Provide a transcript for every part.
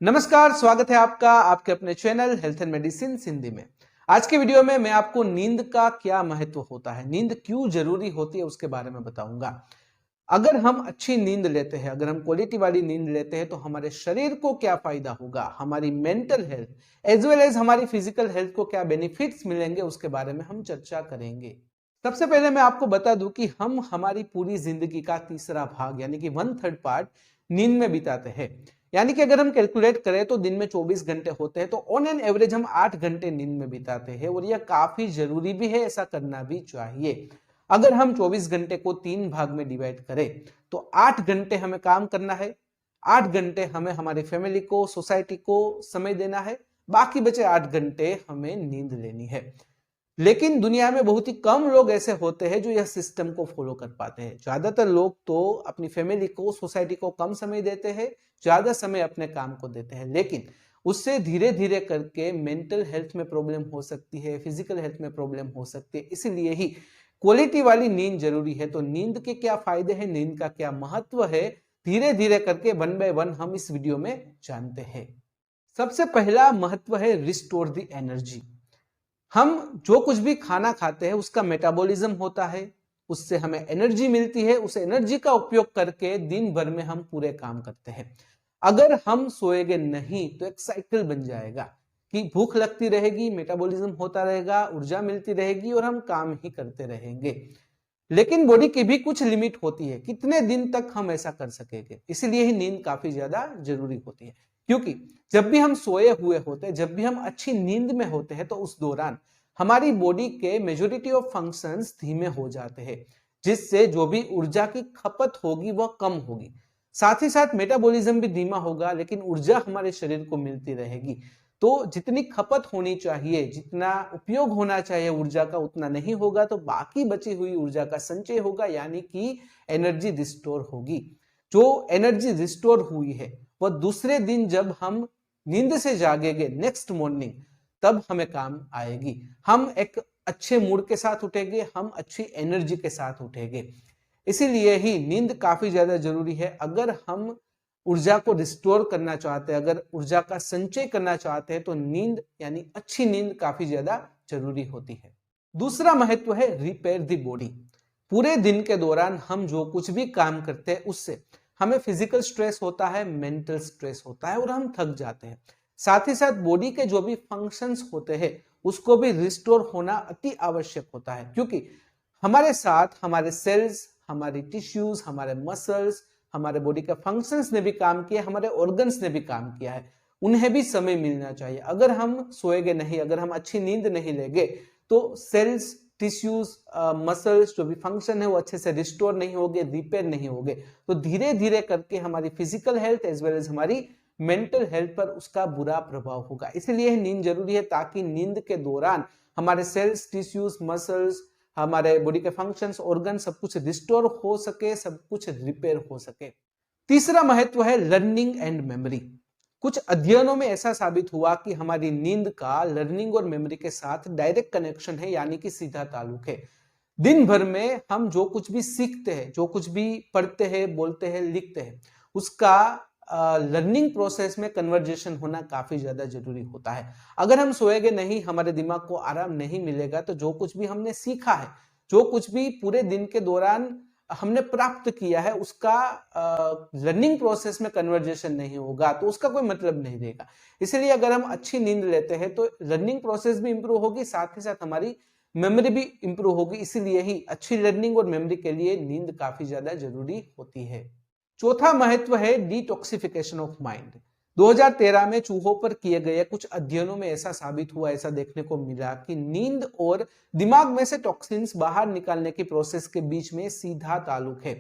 नमस्कार, स्वागत है आपका आपके अपने channel health and medicine Hindi में। आज के वीडियो में मैं आपको नींद का क्या महत्व होता है, नींद क्यों जरूरी होती है उसके बारे में बताऊंगा। अगर हम अच्छी नींद लेते हैं, अगर हम क्वालिटी वाली नींद लेते हैं तो हमारे शरीर को क्या फायदा होगा, हमारी mental health as well as हमारी फिजिकल हेल्थ को क्या बेनिफिट्स मिलेंगे उसके बारे में हम चर्चा करेंगे। सबसे पहले मैं आपको बता दूं कि हम हमारी पूरी जिंदगी का तीसरा भाग यानी कि 1/3 पार्ट नींद में बिताते हैं। यानी कि अगर हम कैलकुलेट करें तो दिन में 24 घंटे होते हैं, तो ऑन एन एवरेज हम 8 घंटे नींद में बिताते हैं और यह काफी जरूरी भी है, ऐसा करना भी चाहिए। अगर हम 24 घंटे को 3 भाग में डिवाइड करें तो 8 घंटे हमें काम करना है, 8 घंटे हमें हमारी फैमिली को, सोसाइटी को समय देना है, बाकी बचे 8 घंटे हमें नींद लेनी है। लेकिन दुनिया में बहुत ही कम लोग ऐसे होते हैं जो यह सिस्टम को फॉलो कर पाते हैं। ज्यादातर लोग तो अपनी फैमिली को, सोसाइटी को कम समय देते हैं, ज्यादा समय अपने काम को देते हैं, लेकिन उससे धीरे धीरे करके मेंटल हेल्थ में प्रॉब्लम हो सकती है, फिजिकल हेल्थ में प्रॉब्लम हो सकती है। इसीलिए ही क्वालिटी वाली नींद जरूरी है। तो नींद के क्या फायदे हैं, नींद का क्या महत्व है, धीरे धीरे करके 1 बाय 1 हम इस वीडियो में जानते हैं। सबसे पहला महत्व है रिस्टोर द एनर्जी। हम जो कुछ भी खाना खाते हैं उसका मेटाबॉलिज्म होता है, उससे हमें एनर्जी मिलती है, उस एनर्जी का उपयोग करके दिन भर में हम पूरे काम करते हैं। अगर हम सोएंगे नहीं तो एक साइकिल बन जाएगा कि भूख लगती रहेगी, मेटाबॉलिज्म होता रहेगा, ऊर्जा मिलती रहेगी और हम काम ही करते रहेंगे। लेकिन बॉडी की भी कुछ लिमिट होती है, कितने दिन तक हम ऐसा कर सकेंगे। इसीलिए ही नींद काफी ज्यादा जरूरी होती है, क्योंकि जब भी हम सोए हुए होते हैं, जब भी हम अच्छी नींद में होते हैं, तो उस दौरान हमारी बॉडी के मेजॉरिटी ऑफ फंक्शंस धीमे हो जाते हैं, जिससे जो भी ऊर्जा की खपत होगी वह कम होगी। साथ ही साथ मेटाबॉलिज्म भी धीमा होगा, लेकिन ऊर्जा हमारे शरीर को मिलती रहेगी। तो जितनी खपत होनी चाहिए, जितना उपयोग होना चाहिए ऊर्जा का, उतना नहीं होगा, तो बाकी बची हुई ऊर्जा का संचय होगा, यानी कि एनर्जी रिस्टोर होगी। जो एनर्जी रिस्टोर हुई है वह दूसरे दिन जब हम नींद से जागेंगे, नेक्स्ट मॉर्निंग, तब हमें काम आएगी। हम एक अच्छे मूड के साथ उठेंगे, हम अच्छी एनर्जी के साथ उठेंगे। इसीलिए ही नींद काफी ज्यादा जरूरी है। अगर हम ऊर्जा को रिस्टोर करना चाहते हैं, अगर ऊर्जा का संचय करना चाहते हैं, तो नींद यानी अच्छी नींद काफी ज्यादा जरूरी होती है। दूसरा महत्व है रिपेयर द बॉडी। पूरे दिन के दौरान हम जो कुछ भी काम करते हैं उससे हमें फिजिकल स्ट्रेस होता है, मेंटल स्ट्रेस होता है और हम थक जाते हैं। साथ ही साथ बॉडी के जो भी फंक्शंस होते हैं उसको भी रिस्टोर होना अति आवश्यक होता है, क्योंकि हमारे साथ हमारे सेल्स, हमारी टिश्यूज, हमारे मसल्स, हमारे बॉडी के फंक्शंस ने भी काम किया, हमारे ऑर्गन्स ने भी काम किया है, उन्हें भी समय मिलना चाहिए। अगर हम सोएंगे नहीं, अगर हम अच्छी नींद नहीं लेंगे, तो सेल्स, टिश्यूज, मसल्स जो भी फंक्शन है वो अच्छे से रिस्टोर नहीं होंगे, रिपेयर नहीं होंगे। तो धीरे धीरे करके हमारी physical health as well as हमारी मेंटल हेल्थ पर उसका बुरा प्रभाव होगा। इसलिए नींद जरूरी है, ताकि नींद के दौरान हमारे सेल्स, टिश्यूज, मसल्स, हमारे बॉडी के फंक्शंस, ऑर्गन सब कुछ रिस्टोर हो सके, सब कुछ रिपेयर हो सके। तीसरा महत्व है लर्निंग एंड मेमोरी। कुछ अध्ययनों में ऐसा साबित हुआ कि हमारी नींद का लर्निंग और मेमोरी के साथ डायरेक्ट कनेक्शन है, यानी कि सीधा ताल्लुक है। दिन भर में हम जो कुछ भी सीखते हैं, जो कुछ भी पढ़ते हैं, बोलते हैं, लिखते हैं, उसका लर्निंग प्रोसेस में कन्वर्जेशन होना काफी ज्यादा जरूरी होता है। अगर हम सोएंगे नहीं, हमारे दिमाग को आराम नहीं मिलेगा, तो जो कुछ भी हमने सीखा है, जो कुछ भी पूरे दिन के दौरान हमने प्राप्त किया है, उसका लर्निंग प्रोसेस में कन्वर्जेशन नहीं होगा, तो उसका कोई मतलब नहीं रहेगा। इसलिए अगर हम अच्छी नींद लेते हैं तो लर्निंग प्रोसेस भी इंप्रूव होगी, साथ ही साथ हमारी मेमोरी भी इंप्रूव होगी। इसीलिए ही अच्छी लर्निंग और मेमोरी के लिए नींद काफी ज्यादा जरूरी होती है। चौथा महत्व है डिटॉक्सिफिकेशन ऑफ माइंड। 2013 में चूहों पर किए गए कुछ अध्ययनों में ऐसा साबित हुआ, ऐसा देखने को मिला कि नींद और दिमाग में से टॉक्सिन्स बाहर निकालने की प्रोसेस के बीच में सीधा ताल्लुक है।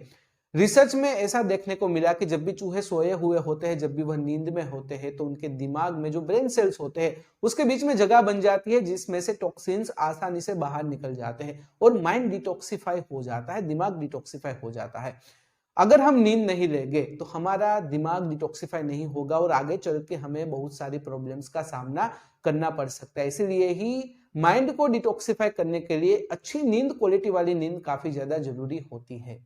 रिसर्च में ऐसा देखने को मिला कि जब भी चूहे सोए हुए होते हैं, जब भी वह नींद में होते हैं, तो उनके दिमाग में जो ब्रेन सेल्स होते हैं उसके बीच में जगह बन जाती है, जिसमें से टॉक्सिन्स आसानी से बाहर निकल जाते हैं और माइंड डिटॉक्सिफाई हो जाता है, दिमाग डिटॉक्सिफाई हो जाता है। अगर हम नींद नहीं लेंगे तो हमारा दिमाग डिटॉक्सिफाई नहीं होगा और आगे चल के हमें बहुत सारी प्रॉब्लम्स का सामना करना पड़ सकता है। इसीलिए ही माइंड को डिटॉक्सिफाई करने के लिए अच्छी नींद, क्वालिटी वाली नींद काफी ज्यादा जरूरी होती है।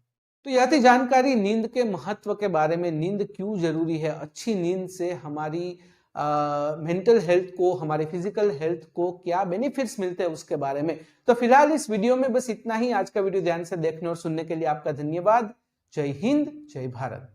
तो यह थी जानकारी नींद के महत्व के बारे में, नींद क्यों जरूरी है, अच्छी नींद से हमारी मेंटल हेल्थ को, हमारे फिजिकल हेल्थ को क्या बेनिफिट्स मिलते हैं उसके बारे में। तो फिलहाल इस वीडियो में बस इतना ही। आज का वीडियो ध्यान से देखने और सुनने के लिए आपका धन्यवाद। जय हिंद, जय भारत।